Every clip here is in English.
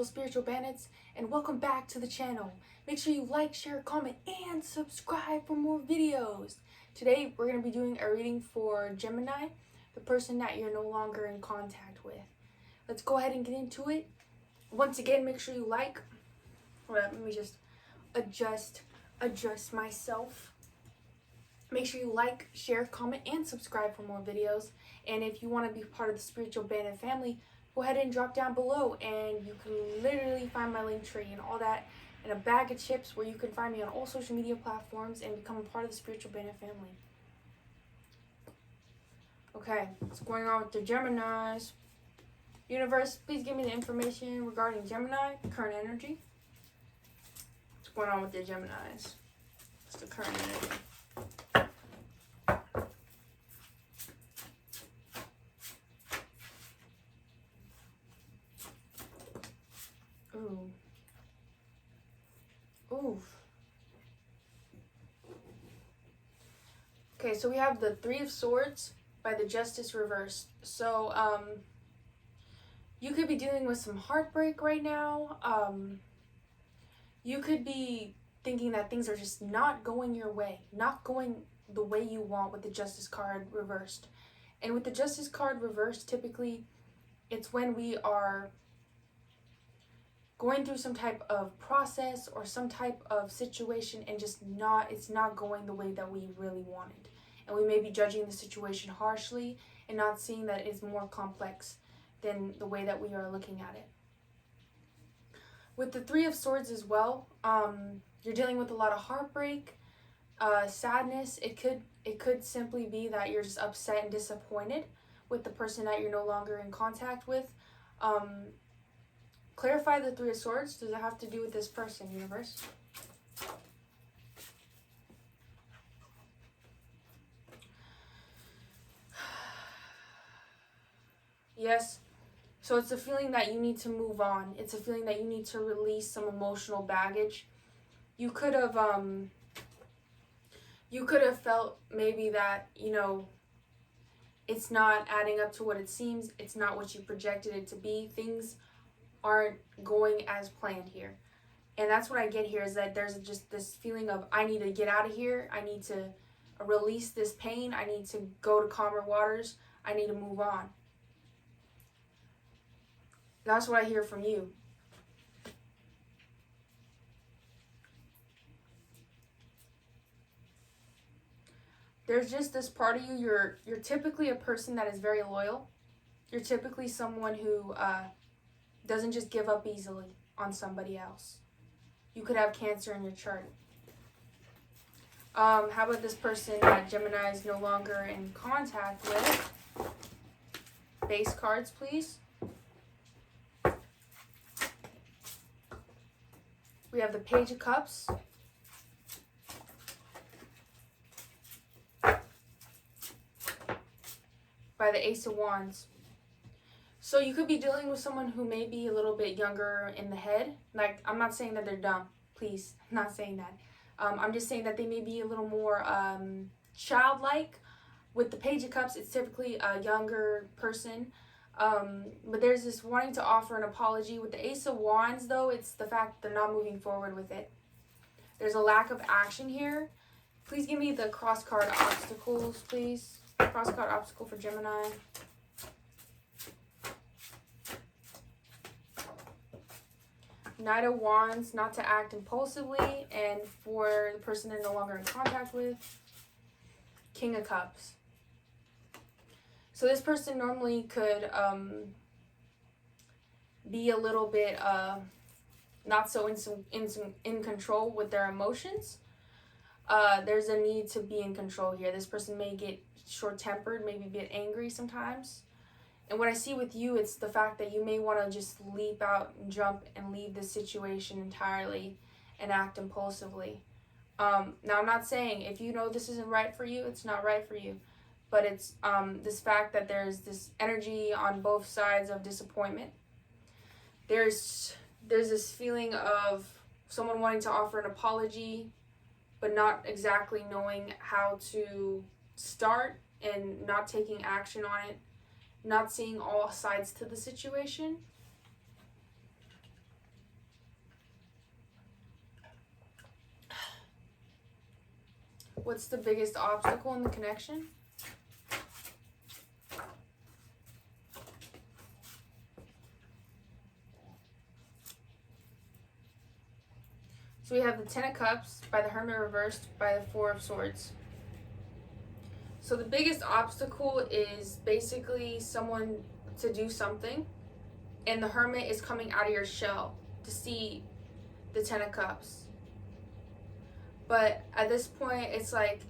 Spiritual Bandits, and welcome back to the channel. Make sure you like, share, comment, and subscribe for more videos. Today we're going to be doing a reading for Gemini, the person that you're no longer in contact with. Let's go ahead and get into it. Once again, make sure you like. Let me just adjust myself. Make sure you like, share, comment, and subscribe for more videos. And if you want to be part of the Spiritual Bandit family, go ahead and drop down below and you can literally find my link tree and all that and a bag of chips where you can find me on all social media platforms and become a part of the Spiritual Bandit family. Okay, what's going on with the Geminis? Universe, please give me the information regarding Gemini, current energy. What's going on with the Geminis? What's the current energy? Ooh. Oof. Okay, so we have the Three of Swords by the Justice reversed. So, you could be dealing with some heartbreak right now. You could be thinking that things are just not going your way, not going the way you want with the Justice card reversed. And with the Justice card reversed, typically, it's when we are going through some type of process or some type of situation and it's not going the way that we really wanted. And we may be judging the situation harshly and not seeing that it's more complex than the way that we are looking at it. With the Three of Swords as well, you're dealing with a lot of heartbreak, sadness. It could simply be that you're just upset and disappointed with the person that you're no longer in contact with. Clarify the Three of Swords. Does it have to do with this person, universe? Yes. So it's a feeling that you need to move on. It's a feeling that you need to release some emotional baggage. You could have felt maybe that, it's not adding up to what it seems. It's not what you projected it to be. Things aren't going as planned here. And that's what I get here, is that there's just this feeling of, I need to get out of here. I need to release this pain. I need to go to calmer waters. I need to move on. That's what I hear from you. There's just this part of you, you're typically a person that is very loyal. You're typically someone who doesn't just give up easily on somebody else. You could have Cancer in your chart. How about this person that Gemini is no longer in contact with? Base cards, please. We have the Page of Cups. By the Ace of Wands. So you could be dealing with someone who may be a little bit younger in the head. Like, I'm not saying that they're dumb. Please, I'm not saying that. I'm just saying that they may be a little more childlike. With the Page of Cups, it's typically a younger person. But there's this wanting to offer an apology. With the Ace of Wands, though, it's the fact that they're not moving forward with it. There's a lack of action here. Please give me the cross card obstacles, please. Cross card obstacle for Gemini. Knight of Wands, not to act impulsively, and for the person they're no longer in contact with, King of Cups. So this person normally could be a little bit not so in control with their emotions. There's a need to be in control here. This person may get short-tempered, maybe get angry sometimes. And what I see with you, it's the fact that you may want to just leap out and jump and leave the situation entirely and act impulsively. Now, I'm not saying if you know this isn't right for you, it's not right for you. But it's this fact that there's this energy on both sides of disappointment. There's this feeling of someone wanting to offer an apology, but not exactly knowing how to start and not taking action on it, not seeing all sides to the situation. What's the biggest obstacle in the connection? So we have the Ten of Cups by the Hermit reversed by the Four of Swords. So the biggest obstacle is basically someone to do something, and the Hermit is coming out of your shell to see the Ten of Cups. But at this point, it's like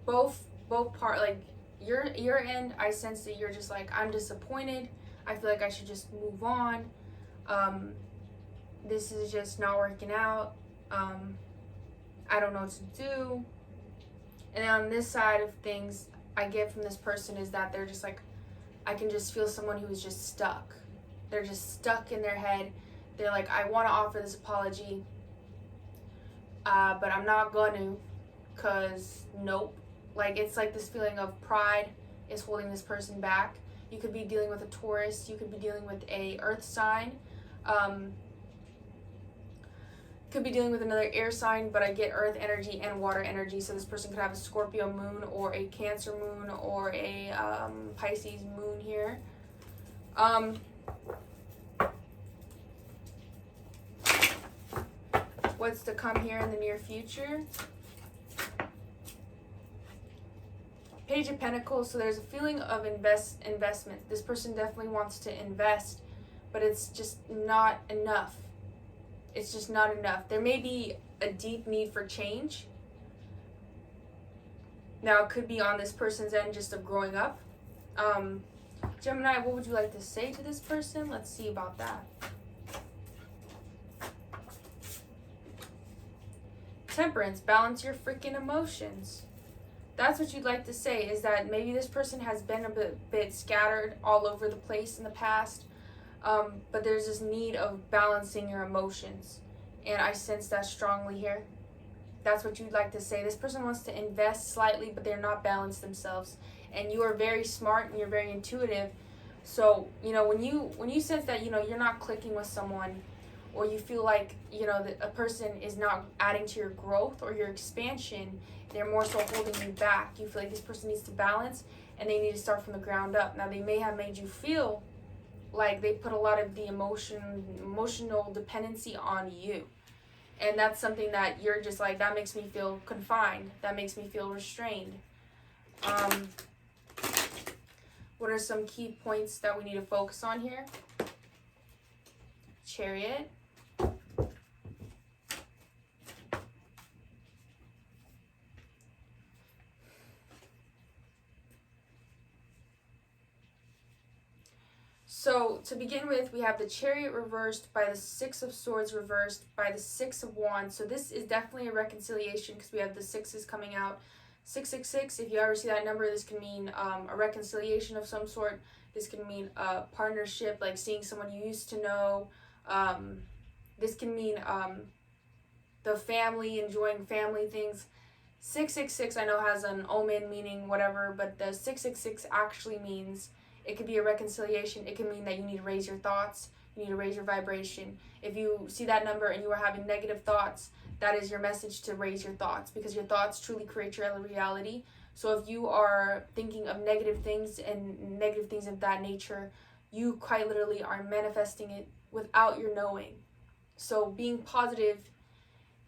both part, like your end, I sense that you're just like, I'm disappointed. I feel like I should just move on. This is just not working out. I don't know what to do. And then on this side of things, I get from this person is that they're just like, I can just feel someone who is just stuck. They're just stuck in their head. They're like, I want to offer this apology, but I'm not going to, because nope. Like, it's like this feeling of pride is holding this person back. You could be dealing with a Taurus. You could be dealing with a earth sign. Could be dealing with another air sign, but I get earth energy and water energy. So this person could have a Scorpio moon or a Cancer moon or a Pisces moon here. What's to come here in the near future? Page of Pentacles. So there's a feeling of investment. This person definitely wants to invest, but it's just not enough. It's just not enough. There may be a deep need for change. Now, it could be on this person's end just of growing up. Gemini, what would you like to say to this person? Let's see about that. Temperance, balance your freaking emotions. That's what you'd like to say, is that maybe this person has been a bit scattered all over the place in the past. But there's this need of balancing your emotions. And I sense that strongly here. That's what you'd like to say. This person wants to invest slightly, but they're not balanced themselves. And you are very smart and you're very intuitive. So, when you sense that, you're not clicking with someone, or you feel like, that a person is not adding to your growth or your expansion, they're more so holding you back. You feel like this person needs to balance and they need to start from the ground up. Now, they may have made you feel like they put a lot of the emotional dependency on you. And that's something that you're just like, that makes me feel confined. That makes me feel restrained. What are some key points that we need to focus on here? Chariot. So, to begin with, we have the Chariot reversed by the Six of Swords reversed by the Six of Wands. So this is definitely a reconciliation because we have the sixes coming out. 666, if you ever see that number, this can mean a reconciliation of some sort. This can mean a partnership, like seeing someone you used to know. This can mean the family, enjoying family things. 666 I know has an omen meaning, whatever, but the 666 actually means it could be a reconciliation. It can mean that you need to raise your thoughts. You need to raise your vibration. If you see that number and you are having negative thoughts, that is your message to raise your thoughts, because your thoughts truly create your reality. So if you are thinking of negative things and negative things of that nature, you quite literally are manifesting it without your knowing. So being positive,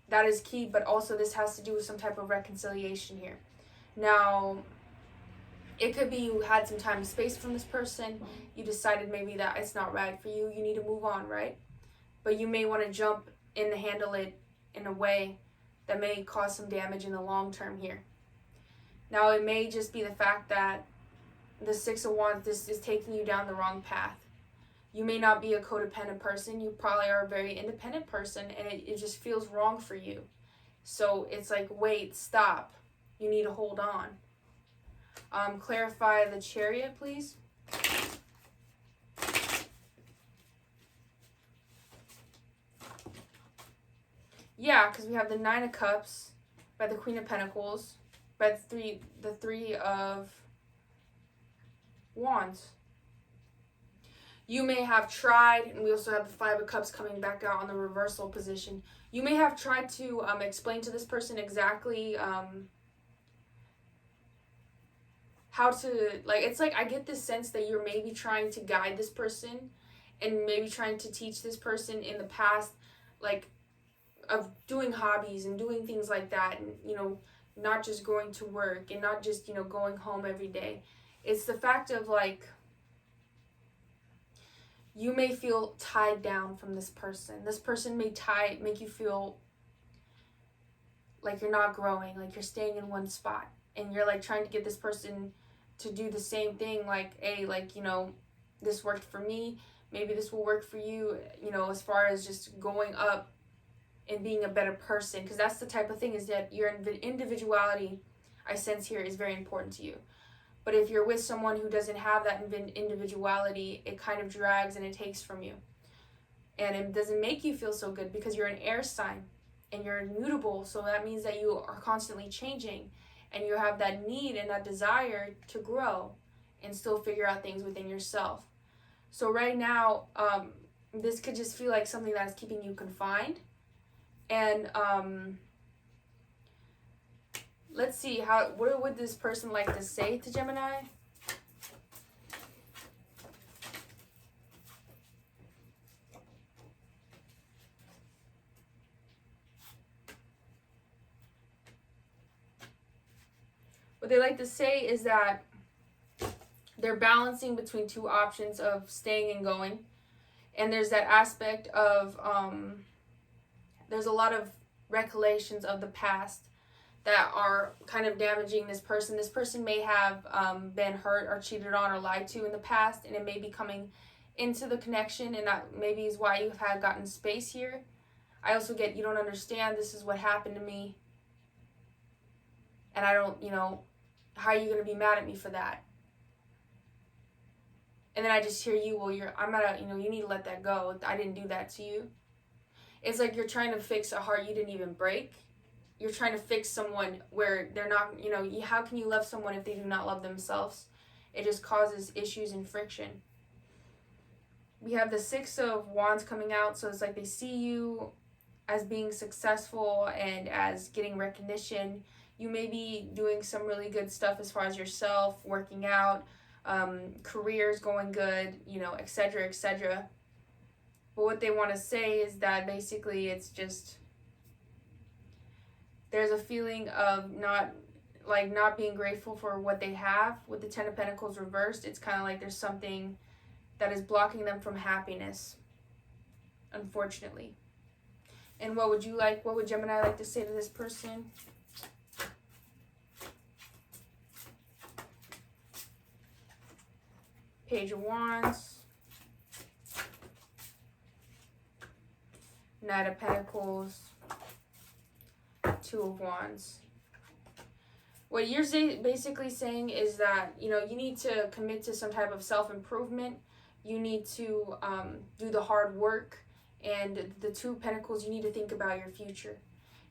that is key, but also this has to do with some type of reconciliation here. Now, it could be you had some time and space from this person. You decided maybe that it's not right for you. You need to move on, right? But you may want to jump in to handle it in a way that may cause some damage in the long term here. Now, it may just be the fact that the Six of Wands, this is taking you down the wrong path. You may not be a codependent person. You probably are a very independent person, and it just feels wrong for you. So it's like, wait, stop. You need to hold on. Clarify the Chariot, please. Yeah, because we have the Nine of Cups by the Queen of Pentacles, by the Three of Wands. You may have tried, and we also have the Five of Cups coming back out on the reversal position. You may have tried to explain to this person exactly how to, like, it's like I get this sense that you're maybe trying to guide this person and maybe trying to teach this person in the past, like, of doing hobbies and doing things like that, and, you know, not just going to work and not just, you know, going home every day. It's the fact of, like, you may feel tied down from this person. This person may make you feel like you're not growing, like you're staying in one spot, and you're like trying to get this person to do the same thing, like, hey, like, you know, this worked for me, maybe this will work for you, you know, as far as just going up and being a better person, because that's the type of thing, is that your individuality, I sense here, is very important to you. But if you're with someone who doesn't have that individuality, it kind of drags and it takes from you. And it doesn't make you feel so good, because you're an air sign and you're immutable. So that means that you are constantly changing, and you have that need and that desire to grow and still figure out things within yourself. So right now, this could just feel like something that is keeping you confined. And let's see, what would this person like to say to Gemini? What they like to say is that they're balancing between two options of staying and going. And there's that aspect of, there's a lot of recollections of the past that are kind of damaging this person. This person may have been hurt or cheated on or lied to in the past, and it may be coming into the connection, and that maybe is why you have gotten space here. I also get, you don't understand, this is what happened to me, and I don't, you know, how are you going to be mad at me for that? And then I just hear you, well, I'm at a, you know, you need to let that go. I didn't do that to you. It's like you're trying to fix a heart you didn't even break. You're trying to fix someone where they're not, you know, how can you love someone if they do not love themselves? It just causes issues and friction. We have the Six of Wands coming out, so it's like they see you as being successful and as getting recognition. You may be doing some really good stuff as far as yourself, working out, careers going good, you know, etc., etc. But what they want to say is that basically it's just, there's a feeling of not being grateful for what they have. With the Ten of Pentacles reversed, it's kind of like there's something that is blocking them from happiness, unfortunately. And what would Gemini like to say to this person? Page of Wands, Knight of Pentacles, Two of Wands. What you're basically saying is that, you know, you need to commit to some type of self-improvement. You need to do the hard work. And the Two of Pentacles, you need to think about your future.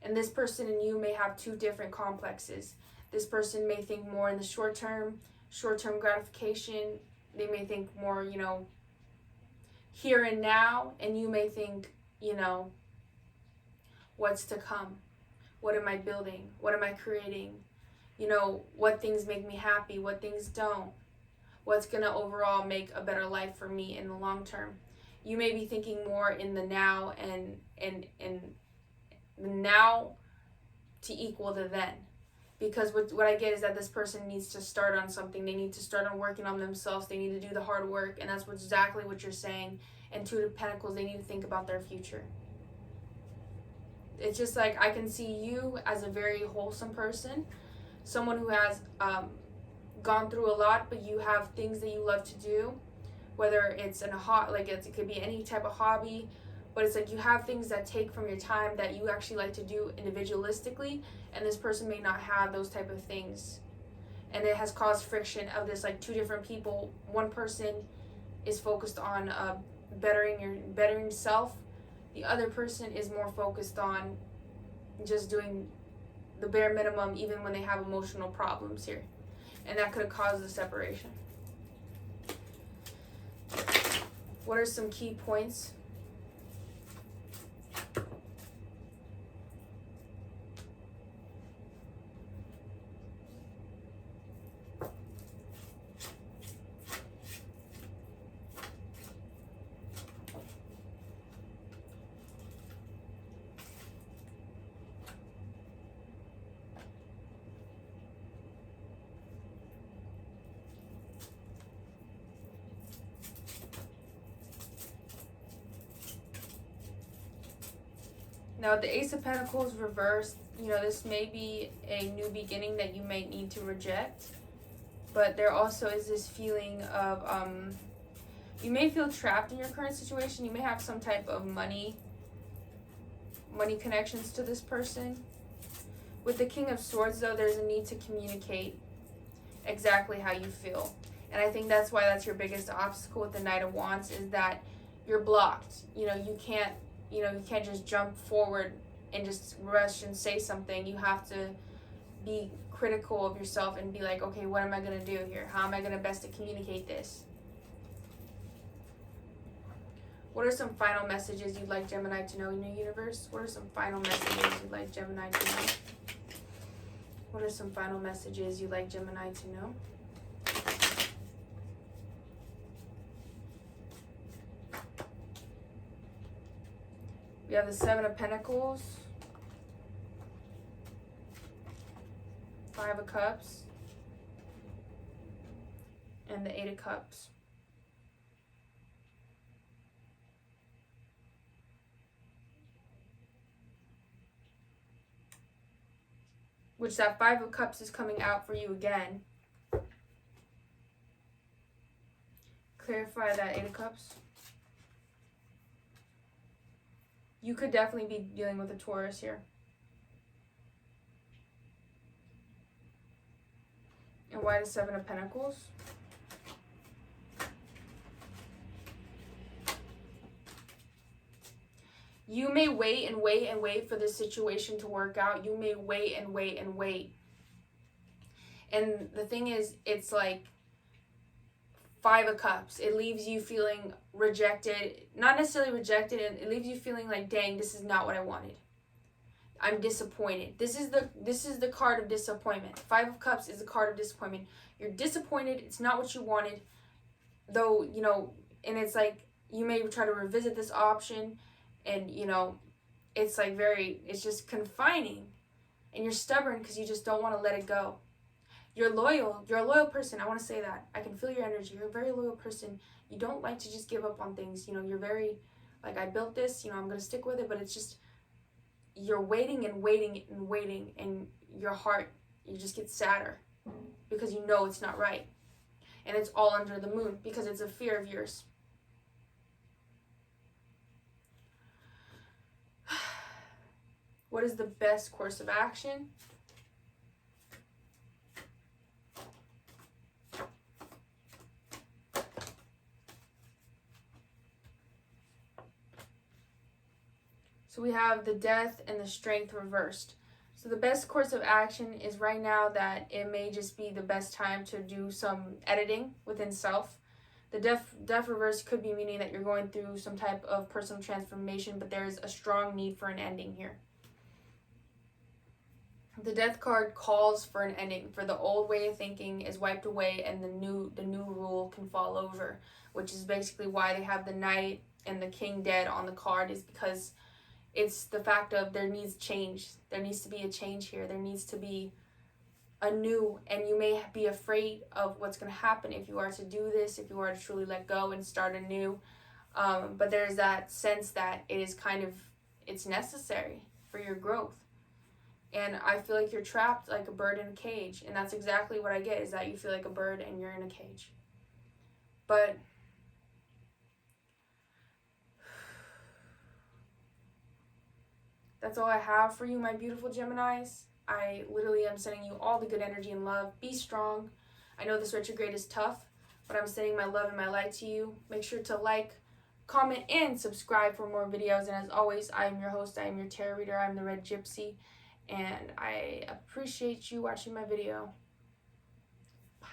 And this person and you may have two different complexes. This person may think more in the short-term gratification. They may think more, you know, here and now. And you may think, you know, what's to come? What am I building? What am I creating? You know, what things make me happy? What things don't? What's going to overall make a better life for me in the long term? You may be thinking more in the now and the now to equal the then. Because what I get is that this person needs to start on something. They need to start on working on themselves. They need to do the hard work. And that's exactly what you're saying. And Two of Pentacles, they need to think about their future. It's just like I can see you as a very wholesome person. Someone who has gone through a lot, but you have things that you love to do. Whether it's it could be any type of hobby. But it's like you have things that take from your time that you actually like to do individualistically, and this person may not have those type of things. And it has caused friction of this, like, two different people. One person is focused on bettering self. The other person is more focused on just doing the bare minimum, even when they have emotional problems here. And that could have caused the separation. What are some key points? Now, with the Ace of Pentacles reversed, you know, this may be a new beginning that you may need to reject. But there also is this feeling of, you may feel trapped in your current situation. You may have some type of money connections to this person. With the King of Swords, though, there's a need to communicate exactly how you feel. And I think that's why that's your biggest obstacle with the Knight of Wands, is that you're blocked. You know, you can't just jump forward and just rush and say something. You have to be critical of yourself and be like, okay, what am I going to do here? How am I going to best to communicate this? What are some final messages you'd like Gemini to know in your universe? What are some final messages you'd like Gemini to know? What are some final messages you'd like Gemini to know? We have the Seven of Pentacles, Five of Cups, and the Eight of Cups. Which that Five of Cups is coming out for you again. Clarify that Eight of Cups. You could definitely be dealing with a Taurus here. And why the Seven of Pentacles? You may wait and wait and wait for this situation to work out. You may wait and wait and wait. And the thing is, it's like Five of Cups. It leaves you feeling rejected. Not necessarily rejected. It leaves you feeling like, dang, this is not what I wanted. I'm disappointed. This is the card of disappointment. Five of Cups is the card of disappointment. You're disappointed. It's not what you wanted. Though, you know, and it's like you may try to revisit this option, and, you know, it's like it's just confining. And you're stubborn because you just don't want to let it go. You're loyal. You're a loyal person. I want to say that. I can feel your energy. You're a very loyal person. You don't like to just give up on things. You know, you're very, like, I built this, you know, I'm going to stick with it. But it's just, you're waiting and waiting and waiting. And your heart, you just get sadder because you know it's not right. And it's all under the moon because it's a fear of yours. What is the best course of action? So we have the Death and the Strength reversed. So the best course of action is right now that it may just be the best time to do some editing within self. The death reverse could be meaning that you're going through some type of personal transformation, but there's a strong need for an ending here. The Death card calls for an ending, for the old way of thinking is wiped away and the new rule can fall over, which is basically why they have the Knight and the King dead on the card, is because it's the fact of there needs change. There needs to be a change here. There needs to be a new, and you may be afraid of what's going to happen if you are to do this, if you are to truly let go and start anew. But there's that sense that it is it's necessary for your growth. And I feel like you're trapped like a bird in a cage. And that's exactly what I get, is that you feel like a bird and you're in a cage. But that's all I have for you, my beautiful Geminis. I literally am sending you all the good energy and love. Be strong. I know this retrograde is tough, but I'm sending my love and my light to you. Make sure to like, comment, and subscribe for more videos. And as always, I am your host. I am your tarot reader. I'm the Red Gypsy. And I appreciate you watching my video.